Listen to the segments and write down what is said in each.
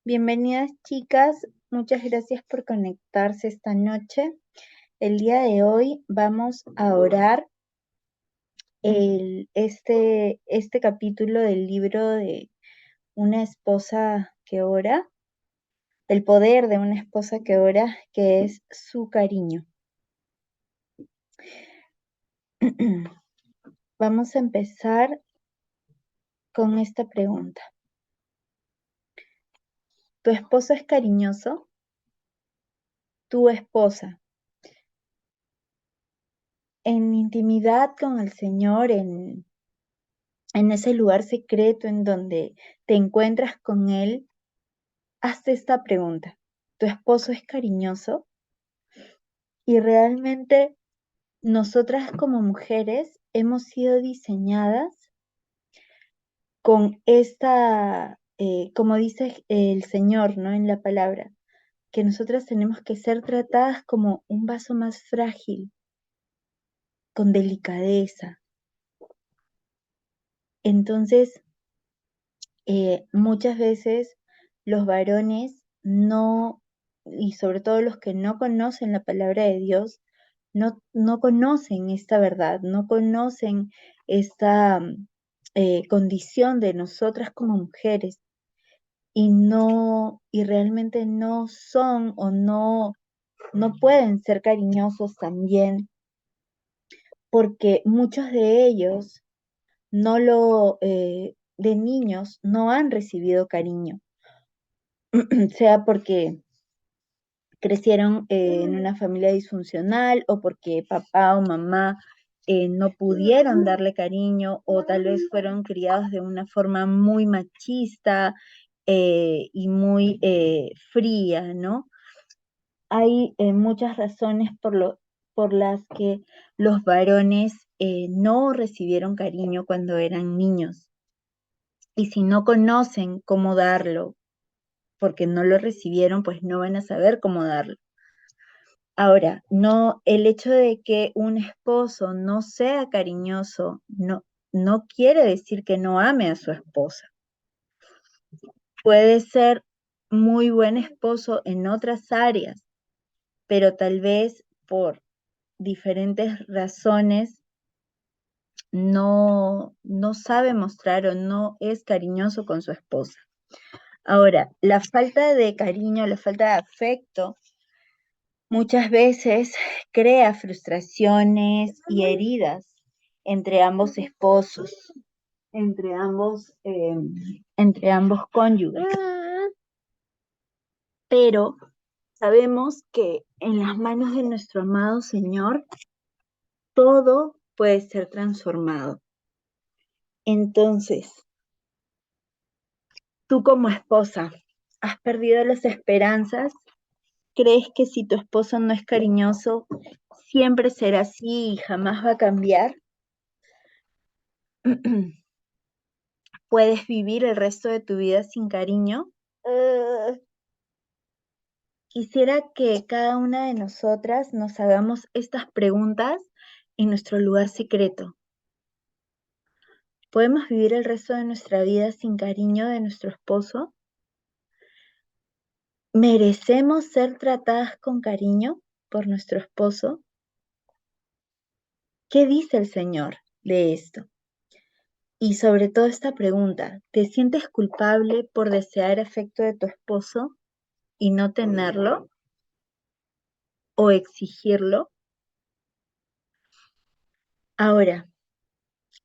Bienvenidas chicas, muchas gracias por conectarse esta noche. El día de hoy vamos a orar este capítulo del libro de una esposa que ora, el poder de una esposa que ora, que es su cariño. Vamos a empezar con esta pregunta. ¿Tu esposo es cariñoso? ¿Tu esposa en intimidad con el Señor, en ese lugar secreto en donde te encuentras con Él, hazte esta pregunta? ¿Tu esposo es cariñoso? Y realmente nosotras como mujeres hemos sido diseñadas con esta, como dice el Señor, ¿no? En la palabra, que nosotras tenemos que ser tratadas como un vaso más frágil, con delicadeza. Entonces, muchas veces los varones no, y sobre todo los que no conocen la palabra de Dios, no conocen esta verdad, no conocen esta condición de nosotras como mujeres y realmente no son o no pueden ser cariñosos también, porque muchos de ellos de niños no han recibido cariño, sea porque crecieron en una familia disfuncional o porque papá o mamá no pudieron darle cariño, o tal vez fueron criados de una forma muy machista y muy fría, ¿no? Hay muchas razones por las que los varones no recibieron cariño cuando eran niños. Y si no conocen cómo darlo, porque no lo recibieron, pues no van a saber cómo darlo. Ahora, no, el hecho de que un esposo no sea cariñoso no quiere decir que no ame a su esposa. Puede ser muy buen esposo en otras áreas, pero tal vez por diferentes razones no sabe mostrar o no es cariñoso con su esposa. Ahora, la falta de cariño, la falta de afecto, muchas veces crea frustraciones y heridas entre ambos esposos, entre ambos cónyuges. Pero sabemos que en las manos de nuestro amado Señor todo puede ser transformado. Entonces, tú como esposa, ¿has perdido las esperanzas? ¿Crees que si tu esposo no es cariñoso, siempre será así y jamás va a cambiar? ¿Puedes vivir el resto de tu vida sin cariño? Quisiera que cada una de nosotras nos hagamos estas preguntas en nuestro lugar secreto. ¿Podemos vivir el resto de nuestra vida sin cariño de nuestro esposo? ¿Merecemos ser tratadas con cariño por nuestro esposo? ¿Qué dice el Señor de esto? Y sobre todo esta pregunta, ¿te sientes culpable por desear afecto de tu esposo y no tenerlo o exigirlo? Ahora,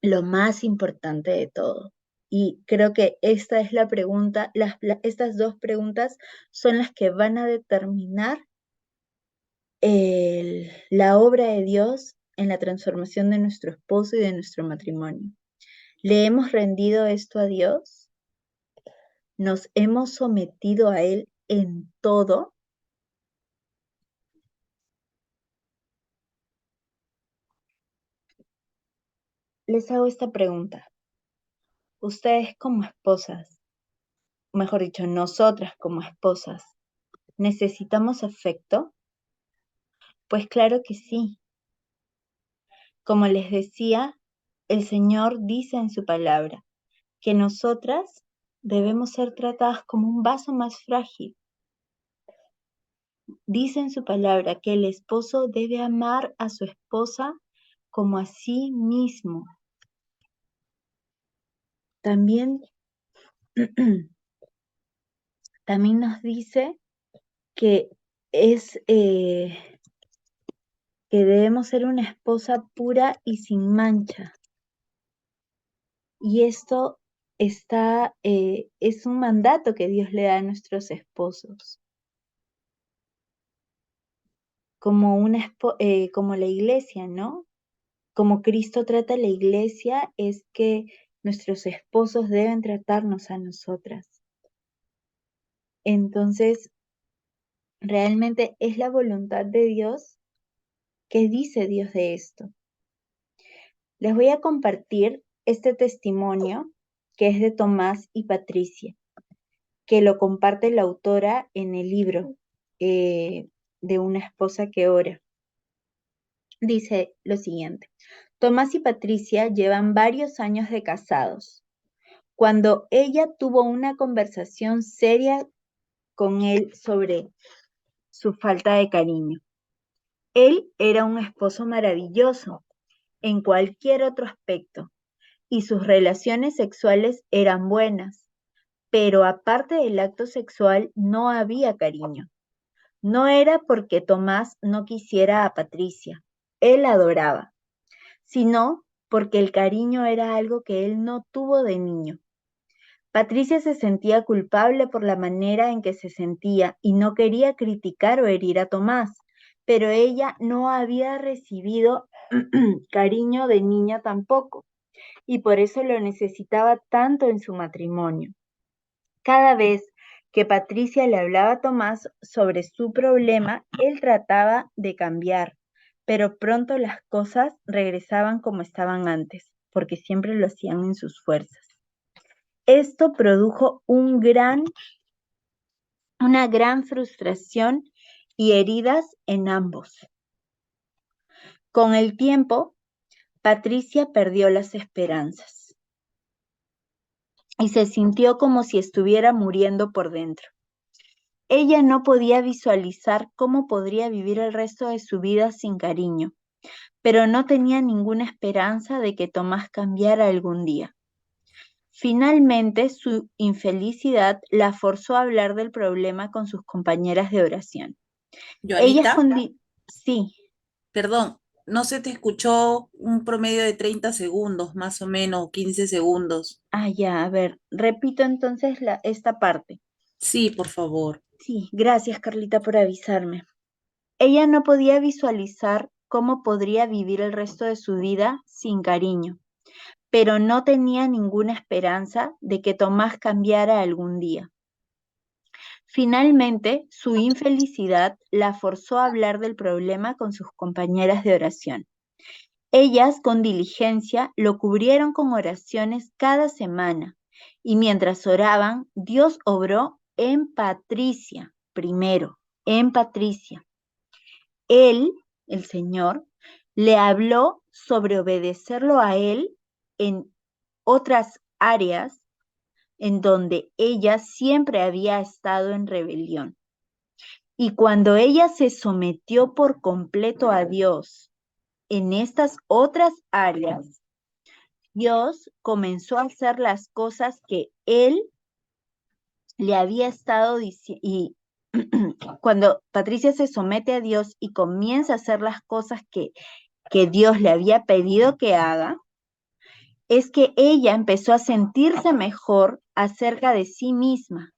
lo más importante de todo, y creo que esta es la pregunta, estas dos preguntas son las que van a determinar la obra de Dios en la transformación de nuestro esposo y de nuestro matrimonio. ¿Le hemos rendido esto a Dios? ¿Nos hemos sometido a Él en todo? Les hago esta pregunta. Ustedes como esposas, mejor dicho, nosotras como esposas, ¿necesitamos afecto? Pues claro que sí. Como les decía, el Señor dice en su palabra que nosotras debemos ser tratadas como un vaso más frágil. Dice en su palabra que el esposo debe amar a su esposa como a sí mismo. También, también nos dice que es que debemos ser una esposa pura y sin mancha. Y esto es un mandato que Dios le da a nuestros esposos. Como la iglesia, ¿no? Como Cristo trata a la iglesia, es que nuestros esposos deben tratarnos a nosotras. Entonces, realmente es la voluntad de Dios. ¿Qué dice Dios de esto? Les voy a compartir este testimonio que es de Tomás y Patricia, que lo comparte la autora en el libro de una esposa que ora. Dice lo siguiente: Tomás y Patricia llevan varios años de casados, cuando ella tuvo una conversación seria con él sobre su falta de cariño. Él era un esposo maravilloso en cualquier otro aspecto y sus relaciones sexuales eran buenas, pero aparte del acto sexual no había cariño. No era porque Tomás no quisiera a Patricia, él la adoraba, sino porque el cariño era algo que él no tuvo de niño. Patricia se sentía culpable por la manera en que se sentía y no quería criticar o herir a Tomás, pero ella no había recibido cariño de niña tampoco, y por eso lo necesitaba tanto en su matrimonio. Cada vez que Patricia le hablaba a Tomás sobre su problema, él trataba de cambiar, pero pronto las cosas regresaban como estaban antes, porque siempre lo hacían en sus fuerzas. Esto produjo una gran frustración y heridas en ambos. Con el tiempo, Patricia perdió las esperanzas y se sintió como si estuviera muriendo por dentro. Ella no podía visualizar cómo podría vivir el resto de su vida sin cariño, pero no tenía ninguna esperanza de que Tomás cambiara algún día. Finalmente, su infelicidad la forzó a hablar del problema con sus compañeras de oración. Ellas Joanita, sí, perdón, no se te escuchó un promedio de 30 segundos, más o menos, 15 segundos. ya, a ver, repito entonces esta parte. Sí, por favor. Sí, gracias Carlita por avisarme. Ella no podía visualizar cómo podría vivir el resto de su vida sin cariño, pero no tenía ninguna esperanza de que Tomás cambiara algún día. Finalmente, su infelicidad la forzó a hablar del problema con sus compañeras de oración. Ellas, con diligencia, lo cubrieron con oraciones cada semana, y mientras oraban, Dios obró en Patricia, primero, en Patricia. Él, el Señor, le habló sobre obedecerlo a Él en otras áreas en donde ella siempre había estado en rebelión. Y cuando ella se sometió por completo a Dios en estas otras áreas, Dios comenzó a hacer las cosas que Él le había estado diciendo. Y cuando Patricia se somete a Dios y comienza a hacer las cosas que Dios le había pedido que haga, es que ella empezó a sentirse mejor acerca de sí misma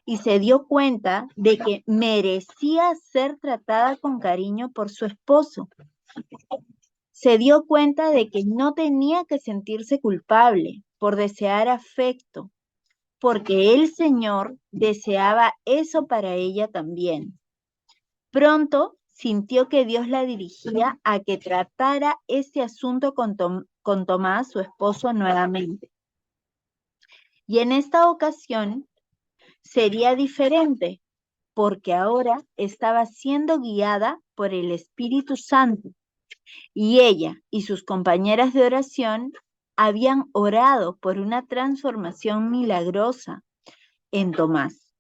y se dio cuenta de que merecía ser tratada con cariño por su esposo. Se dio cuenta de que no tenía que sentirse culpable por desear afecto, porque el Señor deseaba eso para ella también. Pronto sintió que Dios la dirigía a que tratara este asunto con Tomás, su esposo, nuevamente. Y en esta ocasión sería diferente, porque ahora estaba siendo guiada por el Espíritu Santo, y ella y sus compañeras de oración habían orado por una transformación milagrosa en Tomás.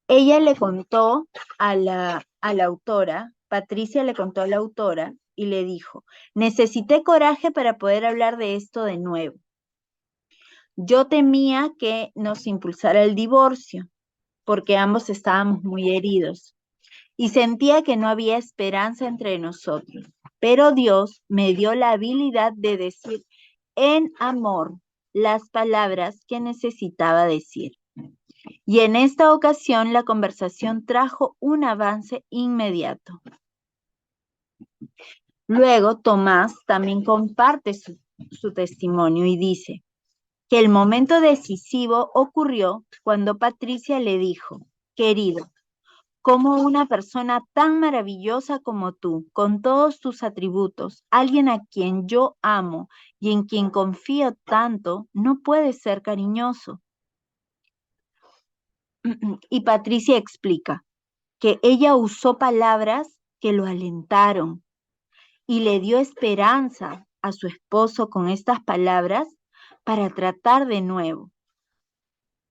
Ella le contó a la autora, Patricia le contó a la autora y le dijo, necesité coraje para poder hablar de esto de nuevo. Yo temía que nos impulsara el divorcio, porque ambos estábamos muy heridos y sentía que no había esperanza entre nosotros. Pero Dios me dio la habilidad de decir en amor las palabras que necesitaba decir. Y en esta ocasión la conversación trajo un avance inmediato. Luego Tomás también comparte su testimonio y dice que el momento decisivo ocurrió cuando Patricia le dijo, querido, como una persona tan maravillosa como tú, con todos tus atributos, alguien a quien yo amo y en quien confío tanto, no puede ser cariñoso. Y Patricia explica que ella usó palabras que lo alentaron y le dio esperanza a su esposo con estas palabras para tratar de nuevo.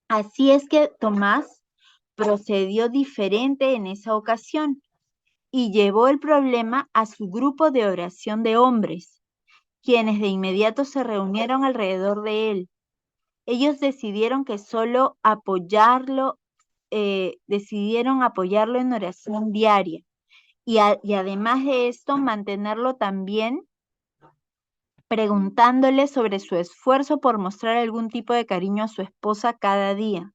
Así es que Tomás procedió diferente en esa ocasión y llevó el problema a su grupo de oración de hombres, quienes de inmediato se reunieron alrededor de él. Ellos decidieron que solo apoyarlo, decidieron apoyarlo en oración diaria y además de esto mantenerlo también preguntándole sobre su esfuerzo por mostrar algún tipo de cariño a su esposa cada día.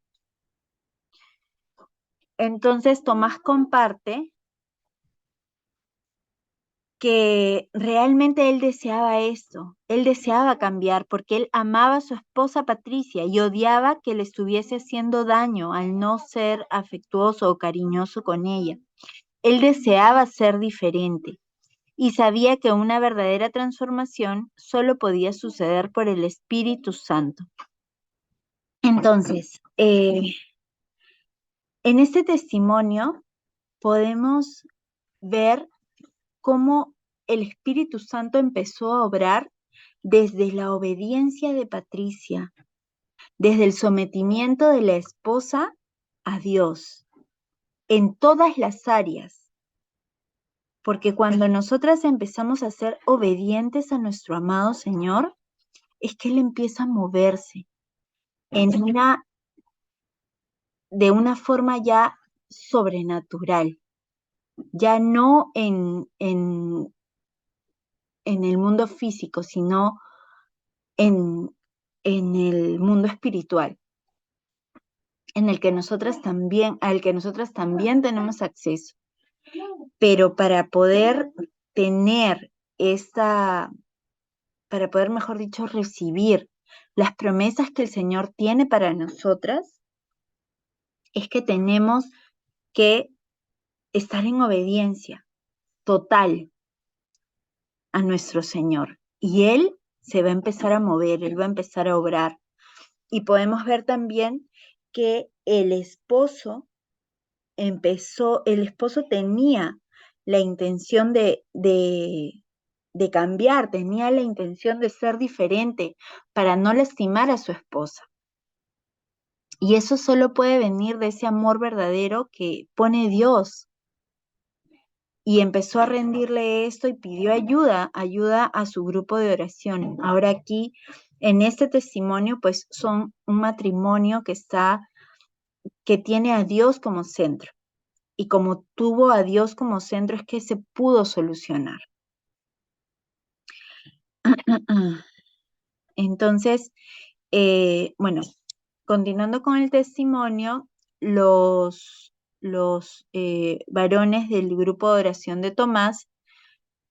Entonces Tomás comparte que realmente él deseaba esto, él deseaba cambiar porque él amaba a su esposa Patricia y odiaba que le estuviese haciendo daño al no ser afectuoso o cariñoso con ella. Él deseaba ser diferente y sabía que una verdadera transformación solo podía suceder por el Espíritu Santo. Entonces, en este testimonio podemos ver cómo el Espíritu Santo empezó a obrar desde la obediencia de Patricia, desde el sometimiento de la esposa a Dios, en todas las áreas. Porque cuando nosotras empezamos a ser obedientes a nuestro amado Señor, es que Él empieza a moverse de una forma ya sobrenatural, ya no en el mundo físico, sino en, en el mundo espiritual, en el que al que nosotras también tenemos acceso. Pero tener esta, para poder, mejor dicho, recibir las promesas que el Señor tiene para nosotras, es que tenemos que estar en obediencia total a nuestro Señor. Y Él se va a empezar a mover, Él va a empezar a obrar. Y podemos ver también que el esposo tenía la intención de cambiar, tenía la intención de ser diferente para no lastimar a su esposa. Y eso solo puede venir de ese amor verdadero que pone Dios. Y empezó a rendirle esto y pidió ayuda a su grupo de oración. Ahora aquí, en este testimonio, pues son un matrimonio que tiene a Dios como centro. Y como tuvo a Dios como centro, es que se pudo solucionar. Entonces, bueno, continuando con el testimonio, los varones del grupo de oración de Tomás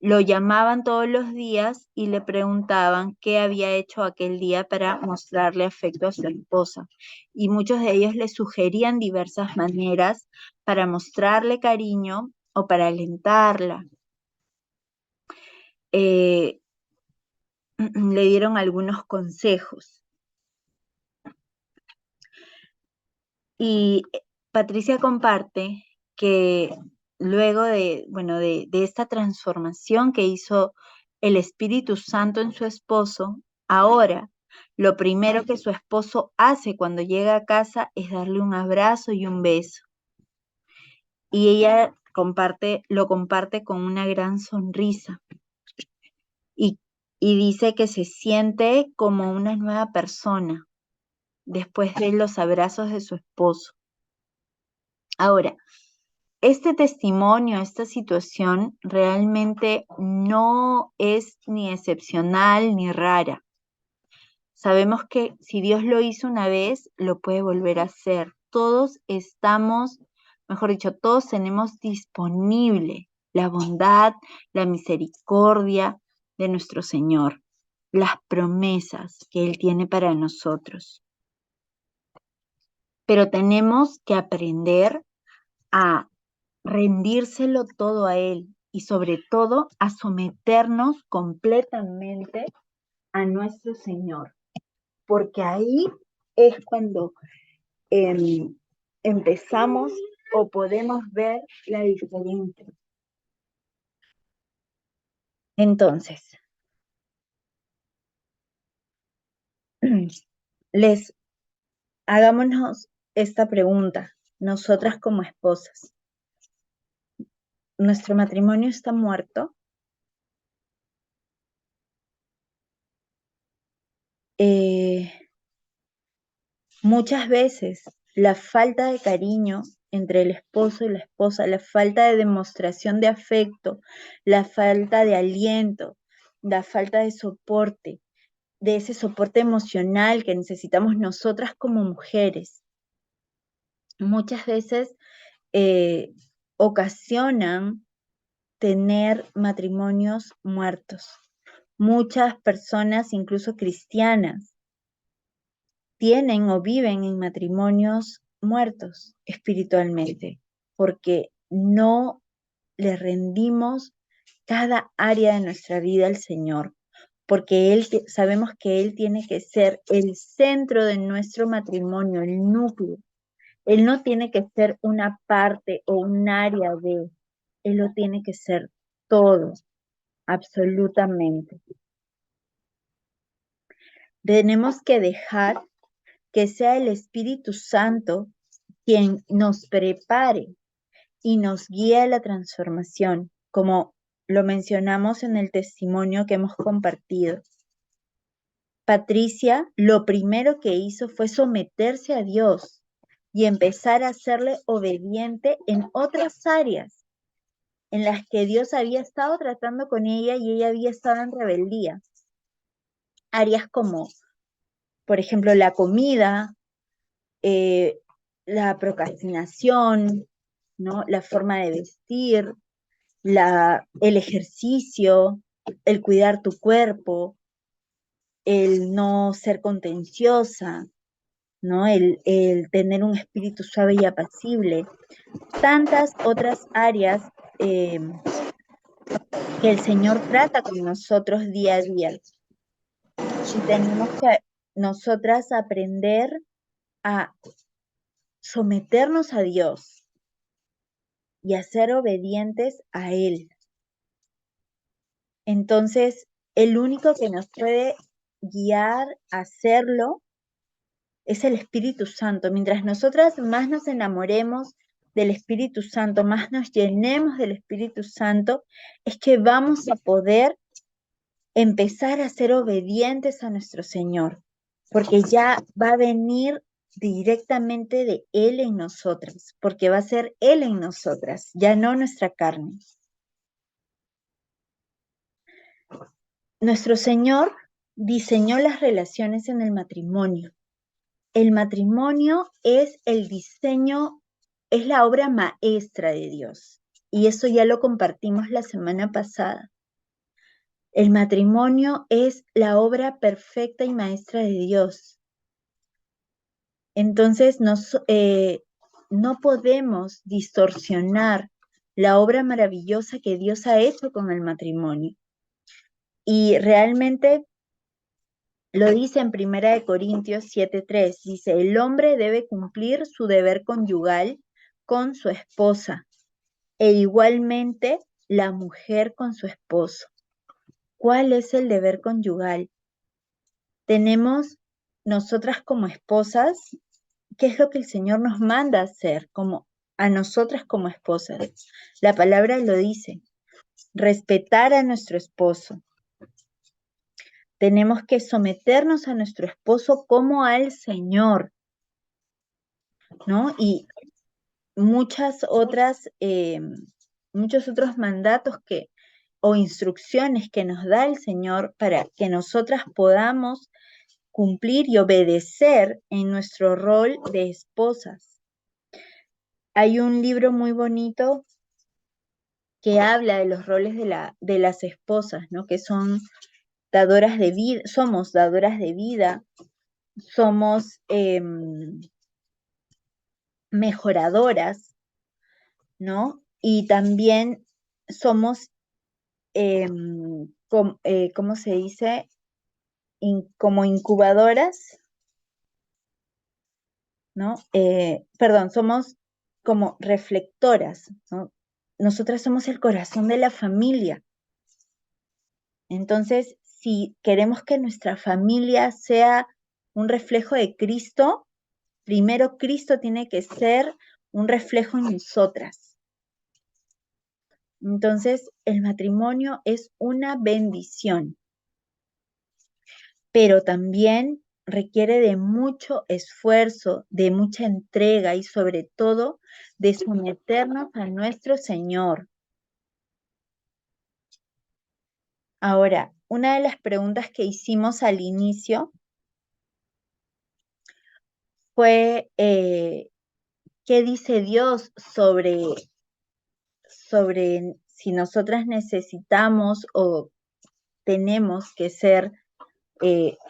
lo llamaban todos los días y le preguntaban qué había hecho aquel día para mostrarle afecto a su esposa. Y muchos de ellos le sugerían diversas maneras para mostrarle cariño o para alentarla. Le dieron algunos consejos. Y Patricia comparte que luego de esta transformación que hizo el Espíritu Santo en su esposo, ahora Lo primero que su esposo hace cuando llega a casa es darle un abrazo y un beso. Y ella lo comparte con una gran sonrisa y, y dice que se siente como una nueva persona después de los abrazos de su esposo. Ahora, este testimonio, esta situación realmente no es ni excepcional ni rara. Sabemos que si Dios lo hizo una vez, lo puede volver a hacer. Todos estamos, mejor dicho, todos tenemos disponible la bondad, la misericordia de nuestro Señor, las promesas que Él tiene para nosotros. Pero tenemos que aprender a rendírselo todo a Él y sobre todo a someternos completamente a nuestro Señor, porque ahí es cuando empezamos o podemos ver la diferencia. Entonces, les hagámonos esta pregunta, nosotras como esposas. ¿Nuestro matrimonio está muerto? Muchas veces la falta de cariño entre el esposo y la esposa, la falta de demostración de afecto, la falta de aliento, la falta de soporte, de ese soporte emocional que necesitamos nosotras como mujeres, muchas veces eh, ocasionan tener matrimonios muertos. Muchas personas, incluso cristianas, tienen o viven en matrimonios muertos espiritualmente, porque no le rendimos cada área de nuestra vida al Señor, porque sabemos que Él tiene que ser el centro de nuestro matrimonio, el núcleo. Él no tiene que ser una parte o un área Él lo tiene que ser todo, absolutamente. Tenemos que dejar que sea el Espíritu Santo quien nos prepare y nos guíe a la transformación, como lo mencionamos en el testimonio que hemos compartido. Patricia lo primero que hizo fue someterse a Dios y empezar a serle obediente en otras áreas en las que Dios había estado tratando con ella y ella había estado en rebeldía. Áreas como, por ejemplo, la comida, eh, la procrastinación, ¿no? La forma de vestir, el ejercicio, el cuidar tu cuerpo, el no ser contenciosa, ¿no? El tener un espíritu suave y apacible. Tantas otras áreas que el Señor trata con nosotros día a día. Y tenemos que nosotras aprender a someternos a Dios y a ser obedientes a Él. Entonces, el único que nos puede guiar a hacerlo es el Espíritu Santo. Mientras nosotras más nos enamoremos del Espíritu Santo, más nos llenemos del Espíritu Santo, es que vamos a poder empezar a ser obedientes a nuestro Señor, porque ya va a venir directamente de Él en nosotras, porque va a ser Él en nosotras, ya no nuestra carne. Nuestro Señor diseñó las relaciones en el matrimonio. El matrimonio es el diseño, es la obra maestra de Dios. Y eso ya lo compartimos la semana pasada. El matrimonio es la obra perfecta y maestra de Dios. Entonces no podemos distorsionar la obra maravillosa que Dios ha hecho con el matrimonio. Y realmente lo dice en 1 Corintios 7:3, dice, el hombre debe cumplir su deber conyugal con su esposa e igualmente la mujer con su esposo. ¿Cuál es el deber conyugal? tenemos nosotras como esposas, ¿qué es lo que el Señor nos manda a hacer como a nosotras como esposas? La palabra lo dice, respetar a nuestro esposo. Tenemos que someternos a nuestro esposo como al Señor, ¿no? Y muchas otras, muchos otros mandatos o instrucciones que nos da el Señor para que nosotras podamos cumplir y obedecer en nuestro rol de esposas. Hay un libro muy bonito que habla de los roles de las esposas, ¿no? Que son dadoras de vida, somos dadoras de vida, somos mejoradoras, ¿no? Y también somos, ¿cómo se dice? Como incubadoras, ¿no? Perdón, somos como reflectoras, ¿no? Nosotras somos el corazón de la familia. Entonces, si queremos que nuestra familia sea un reflejo de Cristo, primero Cristo tiene que ser un reflejo en nosotras. Entonces, el matrimonio es una bendición, pero también requiere de mucho esfuerzo, de mucha entrega y sobre todo de someternos a nuestro Señor. Ahora, una de las preguntas que hicimos al inicio fue, ¿qué dice Dios sobre si nosotras necesitamos o tenemos que ser,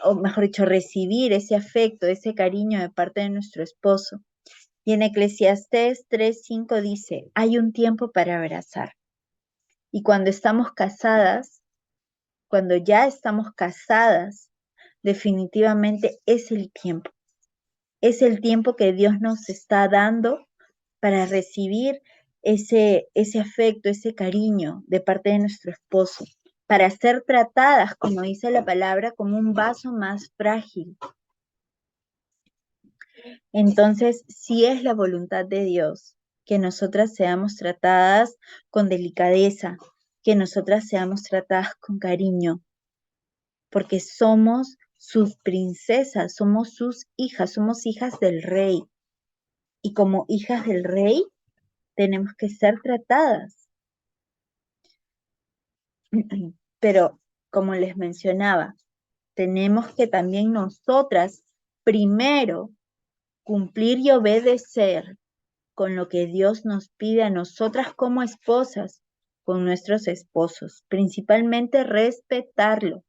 o mejor dicho, recibir ese afecto, ese cariño de parte de nuestro esposo? Y en Eclesiastés 3:5 dice, hay un tiempo para abrazar. Y cuando estamos casadas, cuando ya estamos casadas, definitivamente es el tiempo. Es el tiempo que Dios nos está dando para recibir ese afecto, ese cariño de parte de nuestro esposo, para ser tratadas, como dice la palabra, como un vaso más frágil. Entonces, sí es la voluntad de Dios que nosotras seamos tratadas con delicadeza, que nosotras seamos tratadas con cariño, porque somos sus princesas, somos sus hijas, somos hijas del rey. Y como hijas del rey, tenemos que ser tratadas. Pero, como les mencionaba, tenemos que también nosotras primero cumplir y obedecer con lo que Dios nos pide a nosotras como esposas, con nuestros esposos, principalmente respetarlo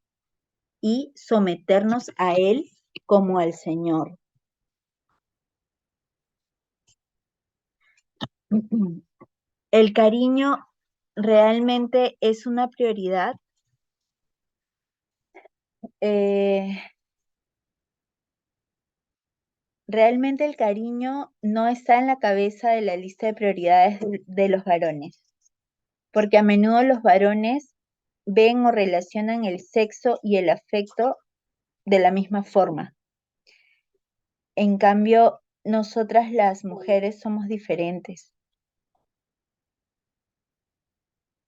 y someternos a Él como al Señor. El cariño realmente es una prioridad. Eh, Realmente el cariño no está en la cabeza de la lista de prioridades de los varones, porque a menudo los varones ven o relacionan el sexo y el afecto de la misma forma. En cambio, nosotras las mujeres somos diferentes.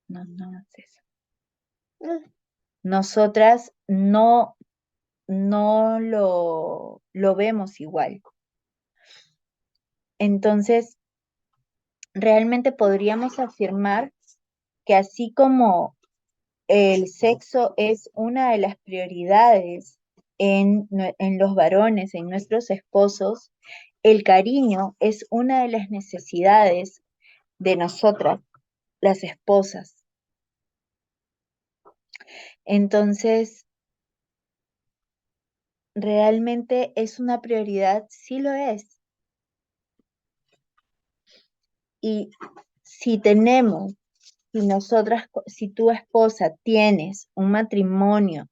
No, no es eso. Nosotras no lo vemos igual. Entonces, realmente podríamos afirmar que así como el sexo es una de las prioridades en los varones, en nuestros esposos, el cariño es una de las necesidades de nosotras, las esposas. Entonces, ¿realmente es una prioridad? Sí lo es. Y si tenemos, si nosotras, si tu esposa tienes un matrimonio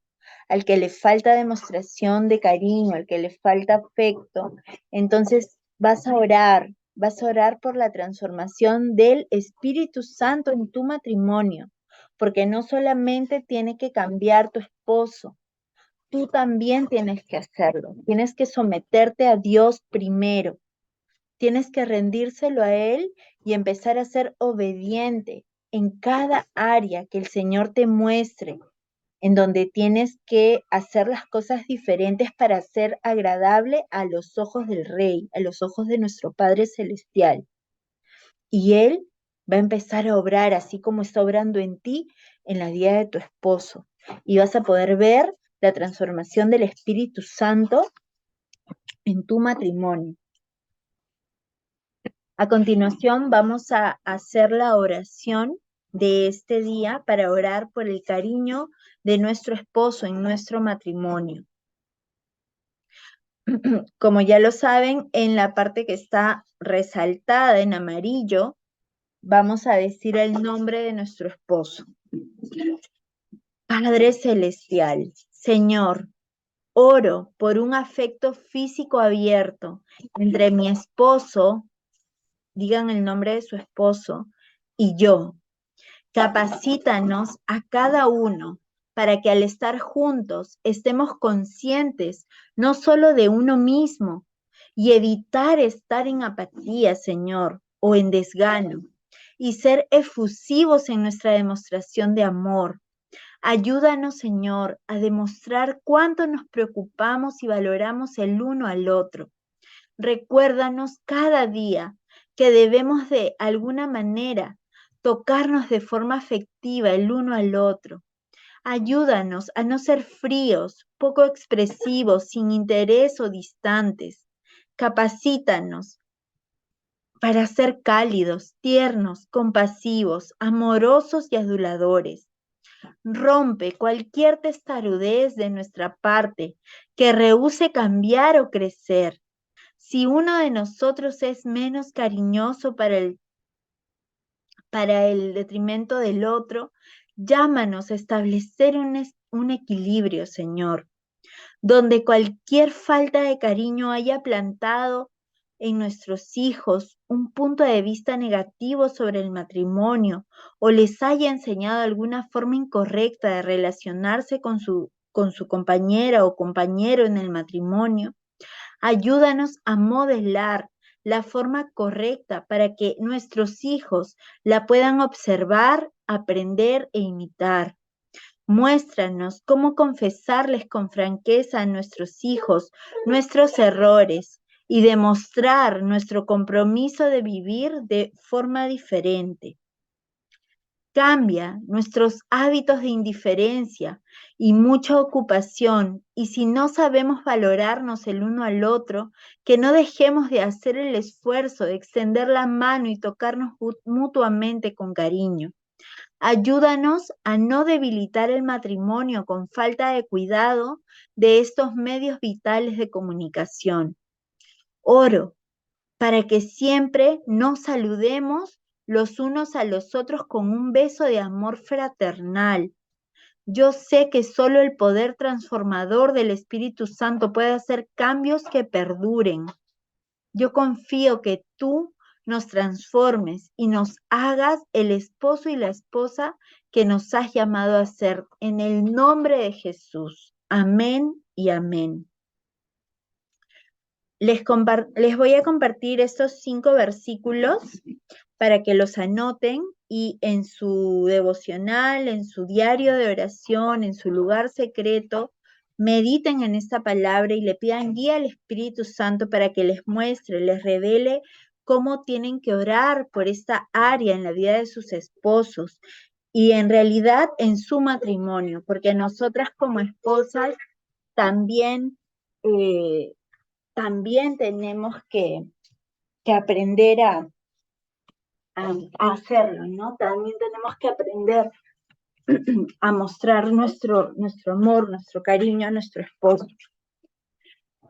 al que le falta demostración de cariño, al que le falta afecto, entonces vas a orar por la transformación del Espíritu Santo en tu matrimonio, porque no solamente tiene que cambiar tu esposo, tú también tienes que hacerlo. Tienes que someterte a Dios primero. Tienes que rendírselo a Él y empezar a ser obediente en cada área que el Señor te muestre, en donde tienes que hacer las cosas diferentes para ser agradable a los ojos del Rey, a los ojos de nuestro Padre Celestial. Y Él va a empezar a obrar así como está obrando en ti en la vida de tu esposo. Y vas a poder ver la transformación del Espíritu Santo en tu matrimonio. A continuación vamos a hacer la oración de este día para orar por el cariño de nuestro esposo en nuestro matrimonio. Como ya lo saben, en la parte que está resaltada en amarillo, vamos a decir el nombre de nuestro esposo. Padre Celestial, Señor, oro por un afecto físico abierto entre mi esposo, digan el nombre de su esposo, y yo. Capacítanos a cada uno para que al estar juntos estemos conscientes no solo de uno mismo y evitar estar en apatía, Señor, o en desgano, y ser efusivos en nuestra demostración de amor. Ayúdanos, Señor, a demostrar cuánto nos preocupamos y valoramos el uno al otro. Recuérdanos cada día que debemos de alguna manera tocarnos de forma afectiva el uno al otro. Ayúdanos a no ser fríos, poco expresivos, sin interés o distantes. Capacítanos para ser cálidos, tiernos, compasivos, amorosos y aduladores. Rompe cualquier testarudez de nuestra parte que rehúse cambiar o crecer. Si uno de nosotros es menos cariñoso para el detrimento del otro, llámanos a establecer un equilibrio, Señor, donde cualquier falta de cariño haya plantado en nuestros hijos un punto de vista negativo sobre el matrimonio o les haya enseñado alguna forma incorrecta de relacionarse con su compañera o compañero en el matrimonio. Ayúdanos a modelar la forma correcta para que nuestros hijos la puedan observar, aprender e imitar. Muéstranos cómo confesarles con franqueza a nuestros hijos nuestros errores y demostrar nuestro compromiso de vivir de forma diferente. Cambia nuestros hábitos de indiferencia y mucha ocupación, y si no sabemos valorarnos el uno al otro, que no dejemos de hacer el esfuerzo de extender la mano y tocarnos mutuamente con cariño. Ayúdanos a no debilitar el matrimonio con falta de cuidado de estos medios vitales de comunicación. Oro para que siempre nos saludemos los unos a los otros con un beso de amor fraternal. Yo sé que solo el poder transformador del Espíritu Santo puede hacer cambios que perduren. Yo confío que tú nos transformes y nos hagas el esposo y la esposa que nos has llamado a ser. En el nombre de Jesús. Amén y amén. Les voy a compartir estos 5 versículos para que los anoten y en su devocional, en su diario de oración, en su lugar secreto, mediten en esta palabra y le pidan guía al Espíritu Santo para que les muestre, les revele cómo tienen que orar por esta área en la vida de sus esposos y en realidad en su matrimonio, porque nosotras como esposas también también tenemos que aprender a hacerlo, ¿no? También tenemos que aprender a mostrar nuestro amor, nuestro cariño a nuestro esposo.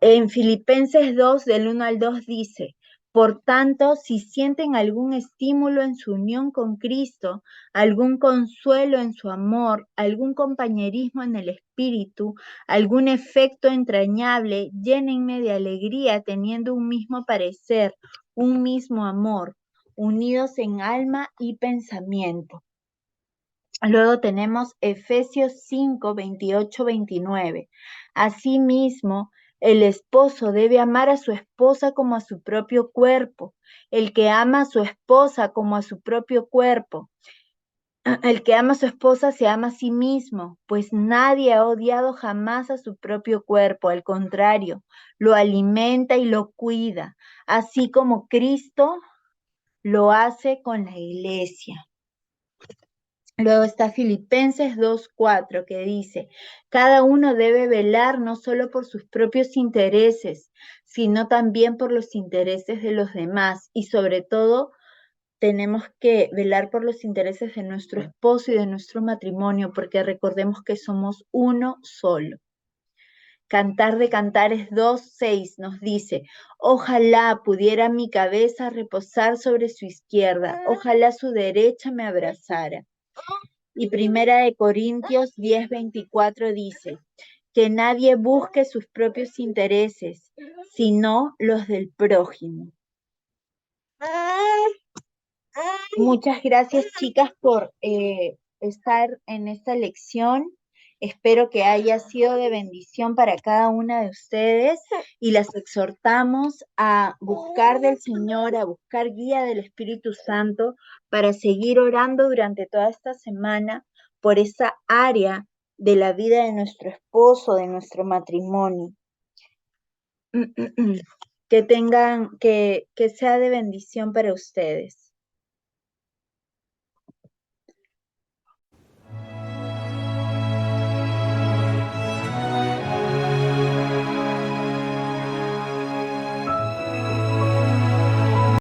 En Filipenses 2, del 1 al 2 dice, por tanto, si sienten algún estímulo en su unión con Cristo, algún consuelo en su amor, algún compañerismo en el espíritu, algún efecto entrañable, llénenme de alegría teniendo un mismo parecer, un mismo amor, unidos en alma y pensamiento. Luego tenemos Efesios 5, 28, 29. Asimismo, el esposo debe amar a su esposa como a su propio cuerpo. El que ama a su esposa como a su propio cuerpo. El que ama a su esposa se ama a sí mismo, pues nadie ha odiado jamás a su propio cuerpo, al contrario, lo alimenta y lo cuida, así como Cristo lo hace con la iglesia. Luego está Filipenses 2:4 que dice, cada uno debe velar no solo por sus propios intereses, sino también por los intereses de los demás y sobre todo tenemos que velar por los intereses de nuestro esposo y de nuestro matrimonio, porque recordemos que somos uno solo. Cantar de Cantares 2:6 nos dice, ojalá pudiera mi cabeza reposar sobre su izquierda, ojalá su derecha me abrazara. Y Primera de Corintios 10:24 dice, que nadie busque sus propios intereses, sino los del prójimo. Muchas gracias, chicas, por estar en esta lección. Espero que haya sido de bendición para cada una de ustedes y las exhortamos a buscar del Señor, a buscar guía del Espíritu Santo para seguir orando durante toda esta semana por esa área de la vida de nuestro esposo, de nuestro matrimonio. Que sea de bendición para ustedes.